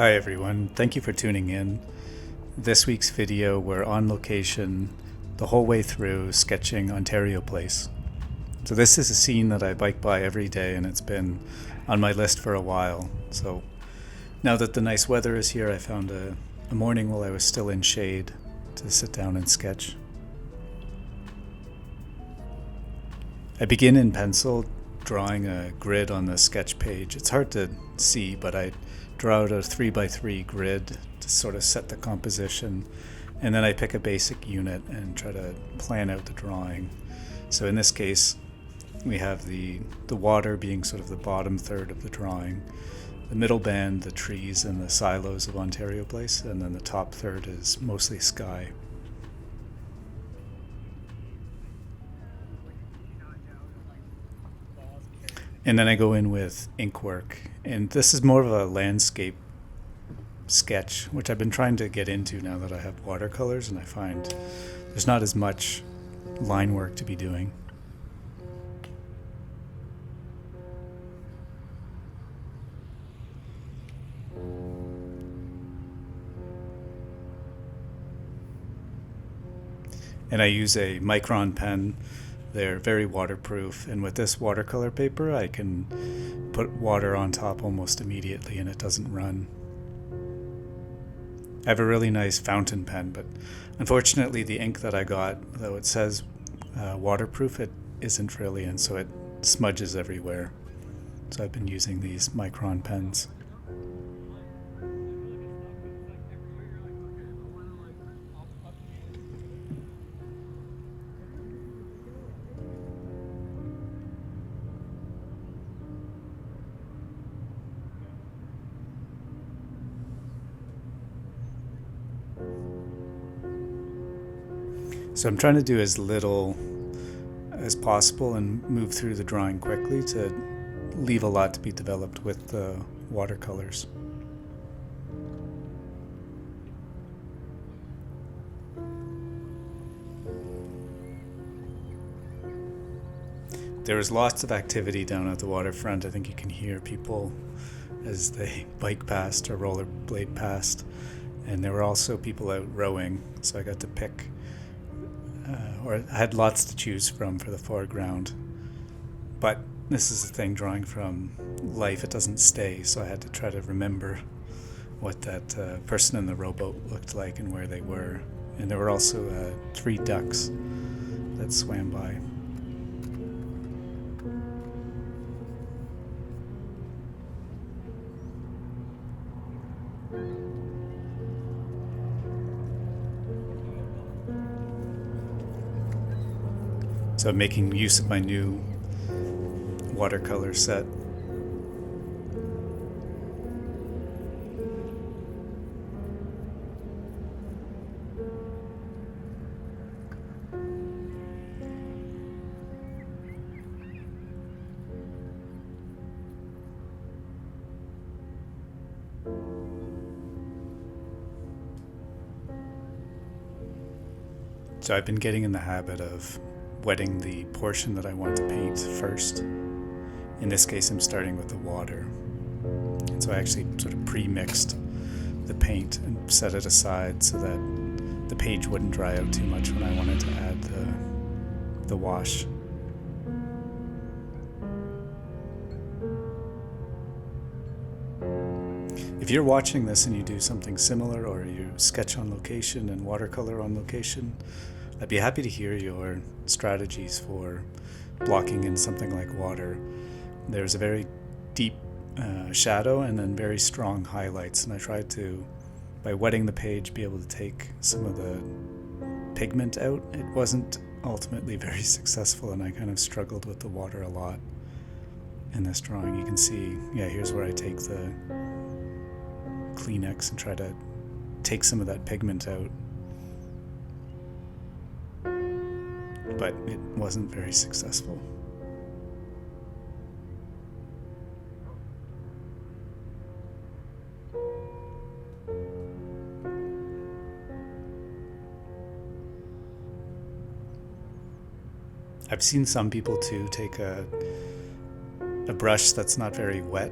Hi everyone, thank you for tuning in. This week's video, we're on location the whole way through sketching Ontario Place. So this is a scene that I bike by every day and it's been on my list for a while. So now that the nice weather is here, I found a morning while I was still in shade to sit down and sketch. I begin in pencil, drawing a grid on the sketch page. It's hard to see, but I draw out a 3x3 grid to sort of set the composition, and then I pick a basic unit and try to plan out the drawing. So in this case, we have the water being sort of the bottom third of the drawing, the middle band, the trees and the silos of Ontario Place, and then the top third is mostly sky. And then I go in with ink work, and this is more of a landscape sketch, which I've been trying to get into now that I have watercolors, and I find there's not as much line work to be doing. And I use a micron pen. They're very waterproof, and with this watercolor paper I can put water on top almost immediately and it doesn't run. I have a really nice fountain pen, but unfortunately the ink that I got, though it says waterproof, it isn't really, and so it smudges everywhere. So I've been using these micron pens. So I'm trying to do as little as possible and move through the drawing quickly to leave a lot to be developed with the watercolors. There was lots of activity down at the waterfront. I think you can hear people as they bike past or rollerblade past. And there were also people out rowing, so I got to pick or I had lots to choose from for the foreground. But this is the thing, drawing from life, it doesn't stay, so I had to try to remember what that person in the rowboat looked like and where they were. And there were also 3 ducks that swam by. So I'm making use of my new watercolor set. So I've been getting in the habit of wetting the portion that I want to paint first. In this case, I'm starting with the water. And so I actually sort of pre-mixed the paint and set it aside so that the page wouldn't dry out too much when I wanted to add the wash. If you're watching this and you do something similar, or you sketch on location and watercolor on location, I'd be happy to hear your strategies for blocking in something like water. There's a very deep shadow and then very strong highlights, and I tried to, by wetting the page, be able to take some of the pigment out. It wasn't ultimately very successful, and I kind of struggled with the water a lot in this drawing. You can see, here's where I take the Kleenex and try to take some of that pigment out. But it wasn't very successful. I've seen some people too take a brush that's not very wet,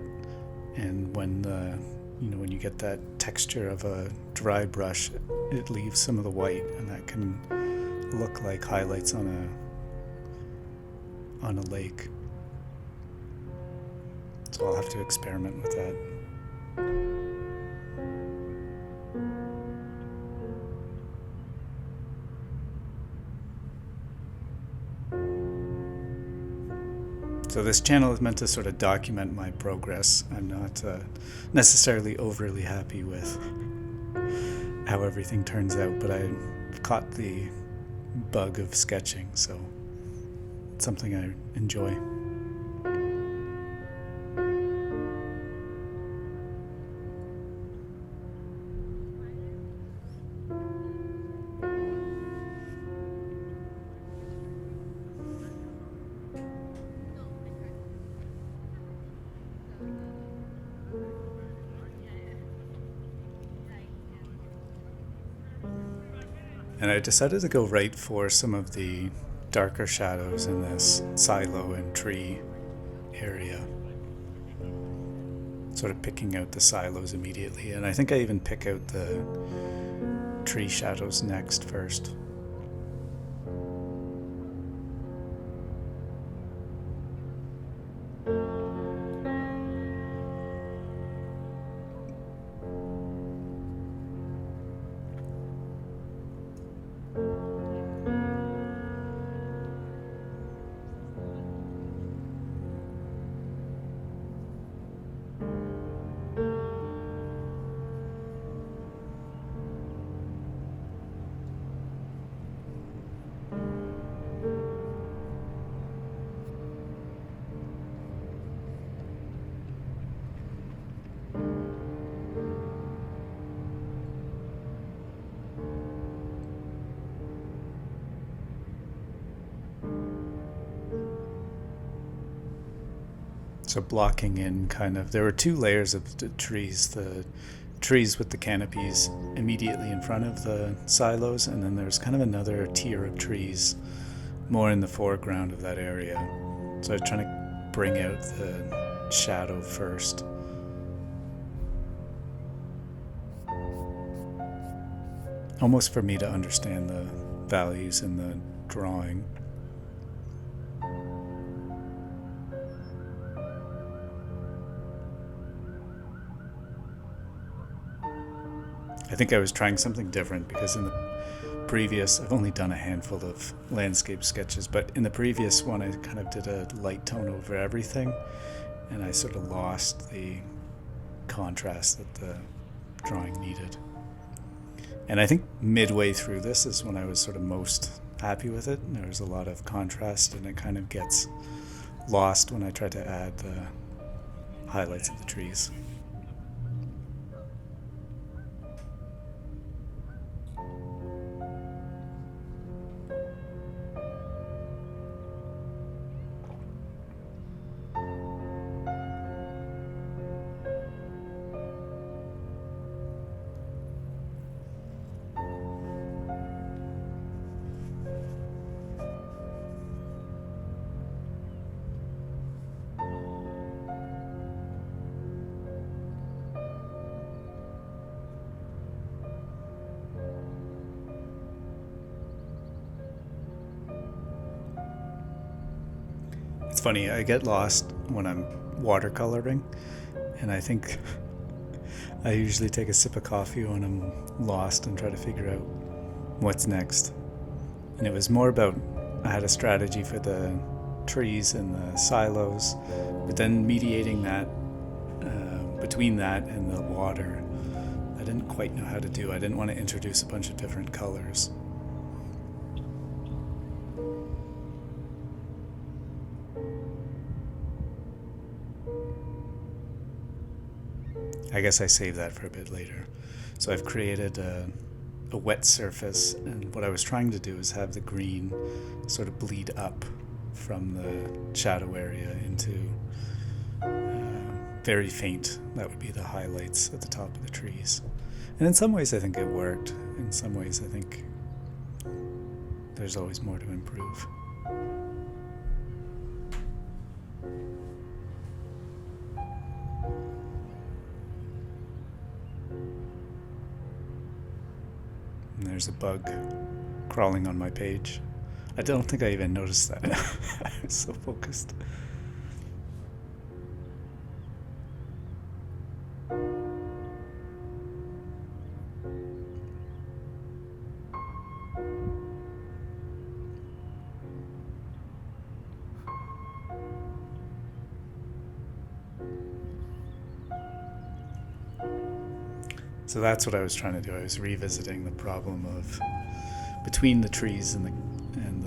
and when the when you get that texture of a dry brush, it leaves some of the white, and that can look like highlights on a lake. So I'll have to experiment with that. So this channel is meant to sort of document my progress. I'm not necessarily overly happy with how everything turns out, but I've caught the bug of sketching, so it's something I enjoy. And I decided to go right for some of the darker shadows in this silo and tree area. Sort of picking out the silos immediately, and I think I even pick out the tree shadows next first. So blocking in there were two layers of the trees with the canopies immediately in front of the silos, and then there's kind of another tier of trees more in the foreground of that area. So I was trying to bring out the shadow first. Almost for me to understand the values in the drawing. I think I was trying something different because in the previous, I've only done a handful of landscape sketches, but in the previous one I kind of did a light tone over everything, and I sort of lost the contrast that the drawing needed. And I think midway through this is when I was sort of most happy with it. There was a lot of contrast, and it kind of gets lost when I try to add the highlights of the trees. It's funny, I get lost when I'm watercoloring, and I think I usually take a sip of coffee when I'm lost and try to figure out what's next. And it was more about, I had a strategy for the trees and the silos, but then mediating that between that and the water, I didn't quite know how to do. I didn't want to introduce a bunch of different colors. I guess I save that for a bit later. So I've created a wet surface, and what I was trying to do is have the green sort of bleed up from the shadow area into very faint. That would be the highlights at the top of the trees. And in some ways I think it worked. In some ways I think there's always more to improve. And there's a bug crawling on my page. I don't think I even noticed that. I was so focused. So that's what I was trying to do. I was revisiting the problem of between the trees and the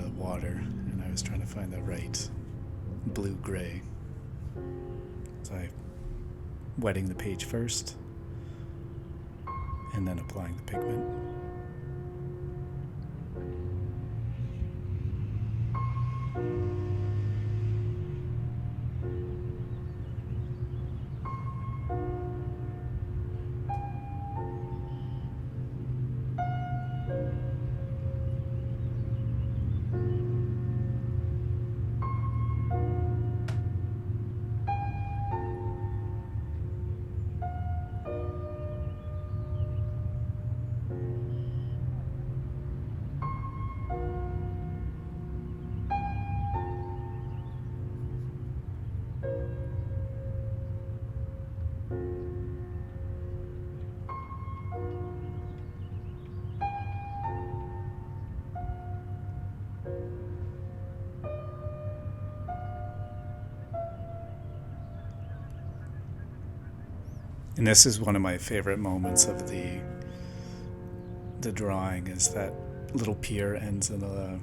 water, and I was trying to find the right blue-gray. So I wetting the page first, and then applying the pigment. And this is one of my favorite moments of the drawing, is that little pier ends in a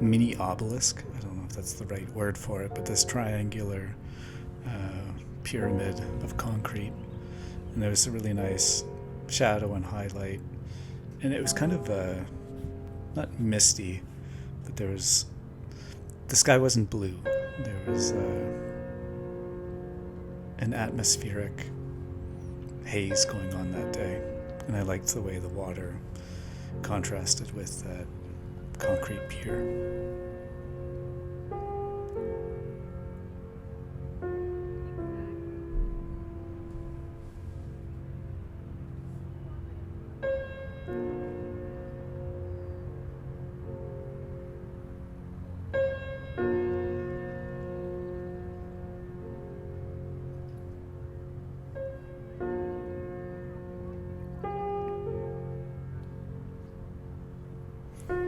mini obelisk. I don't know if that's the right word for it, but this triangular pyramid of concrete. And there was a really nice shadow and highlight. And it was kind of not misty, but the sky wasn't blue. There was an atmospheric haze going on that day, and I liked the way the water contrasted with that concrete pier.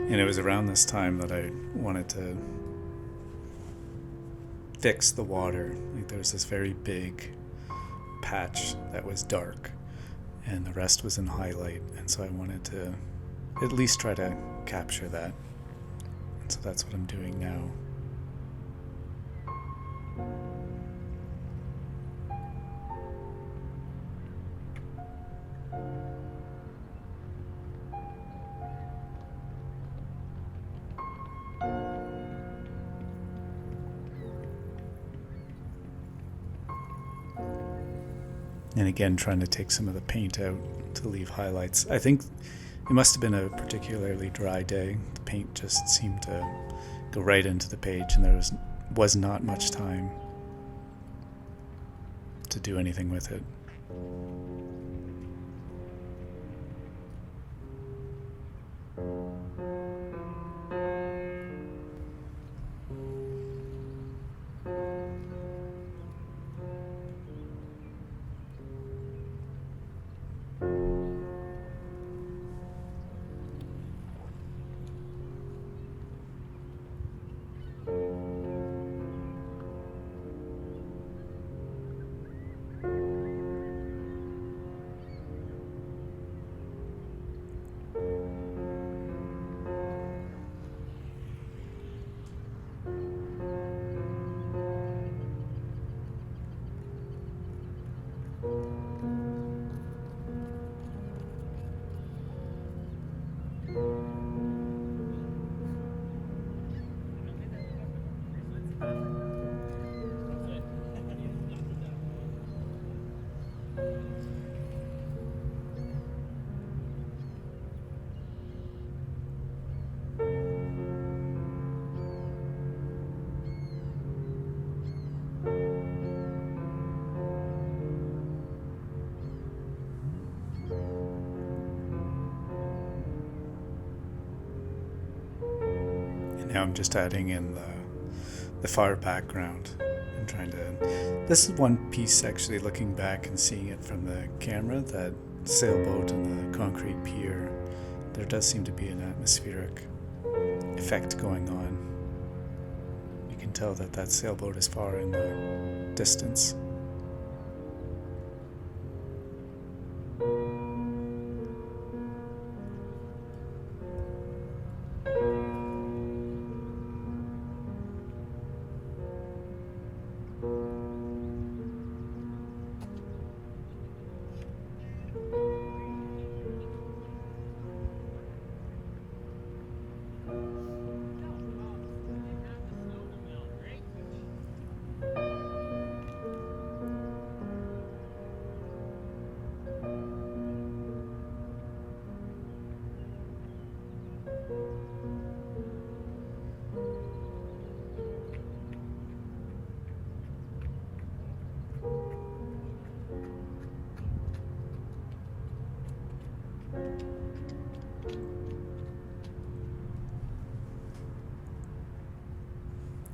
And it was around this time that I wanted to fix the water. Like, there was this very big patch that was dark, and the rest was in highlight. And so I wanted to at least try to capture that. And so that's what I'm doing now. And again, trying to take some of the paint out to leave highlights. I think it must have been a particularly dry day. The paint just seemed to go right into the page, and there was not much time to do anything with it. now I'm just adding in the far background and trying to... This is one piece actually, looking back and seeing it from the camera, that sailboat and the concrete pier. There does seem to be an atmospheric effect going on. You can tell that that sailboat is far in the distance.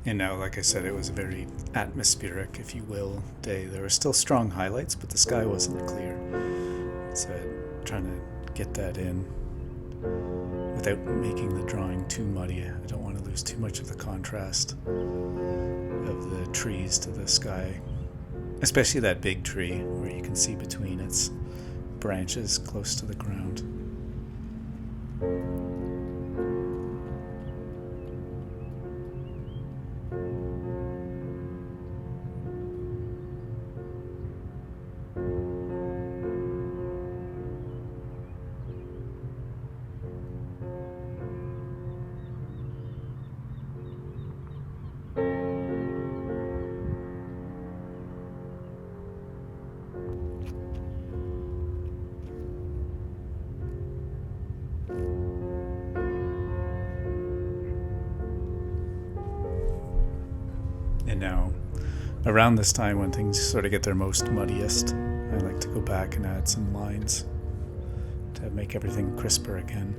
And now, like I said, it was a very atmospheric, if you will, day. There were still strong highlights, but the sky wasn't clear. So trying to get that in without making the drawing too muddy. I don't want to lose too much of the contrast of the trees to the sky, especially that big tree where you can see between its branches close to the ground. And now, around this time when things sort of get their most muddiest, I like to go back and add some lines to make everything crisper again.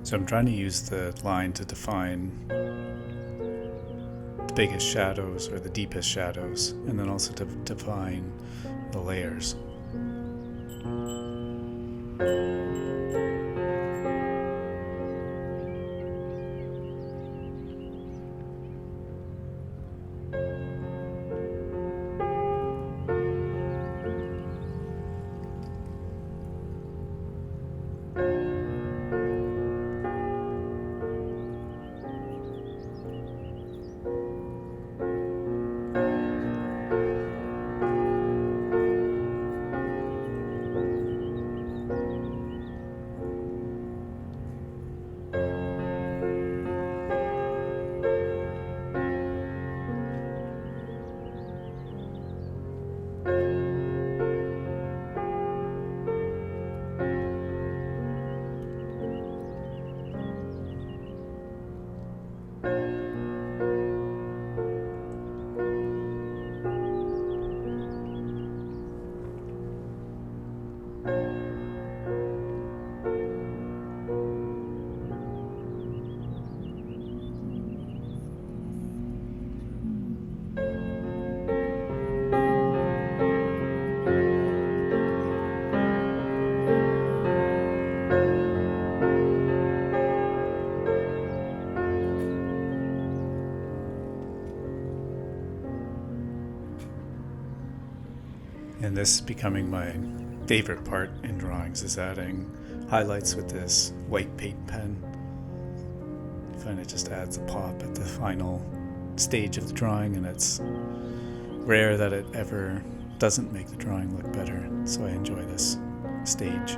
So I'm trying to use the line to define the biggest shadows or the deepest shadows, and then also to define the layers. And this is becoming my favorite part in drawings, is adding highlights with this white paint pen. I find it just adds a pop at the final stage of the drawing, and it's rare that it ever doesn't make the drawing look better, so I enjoy this stage.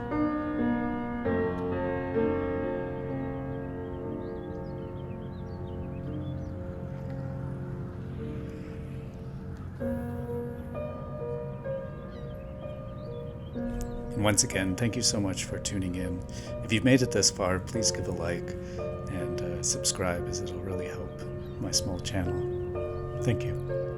And once again, thank you so much for tuning in. If you've made it this far, please give a like and subscribe, as it'll really help my small channel. Thank you.